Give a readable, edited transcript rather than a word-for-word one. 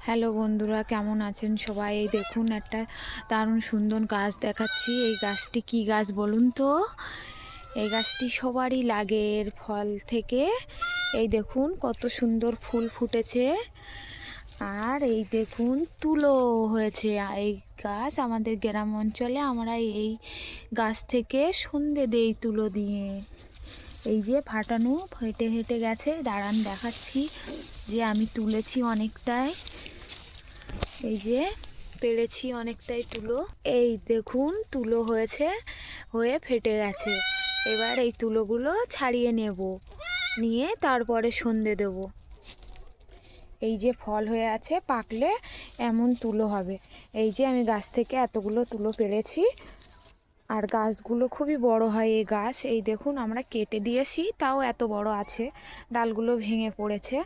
Hello বন্ধুরা, কেমন আছেন সবাই? এই দেখুন, একটা দারুণ সুন্দর গাছ দেখাচ্ছি। এই গাছটি কি গাছ বলুন তো? এই গাছটি সবারই লাগে, এর ফল থেকে। এই দেখুন কত সুন্দর ফুল ফুটেছে। আর এই দেখুন তুলো হয়েছে। এই গাছ আমাদের গ্রাম অঞ্চলে আমরা এই গাছ থেকে সন্ধে দেই তুলো দিয়ে। এই যে ফাটানো হেঁটে হেঁটে গেছে, দাঁড়ান দেখাচ্ছি যে আমি তুলেছি অনেকটাই। এই যে পেরেছি অনেকটাই তুলো। এই দেখুন তুলো হয়েছে, হয়ে ফেটে গেছে। এবার এই তুলোগুলো ছাড়িয়ে নেব, নিয়ে তারপরে সন্ধে দেব। এই যে ফল হয়ে আছে, পাকলে এমন তুলো হবে। এই যে আমি গাছ থেকে এতগুলো তুলো পেরেছি। আর গাছগুলো খুবই বড় হয় এই গাছ। এই দেখুন আমরা কেটে দিয়েছি, তাও এত বড় আছে, ডালগুলো ভেঙে পড়েছে।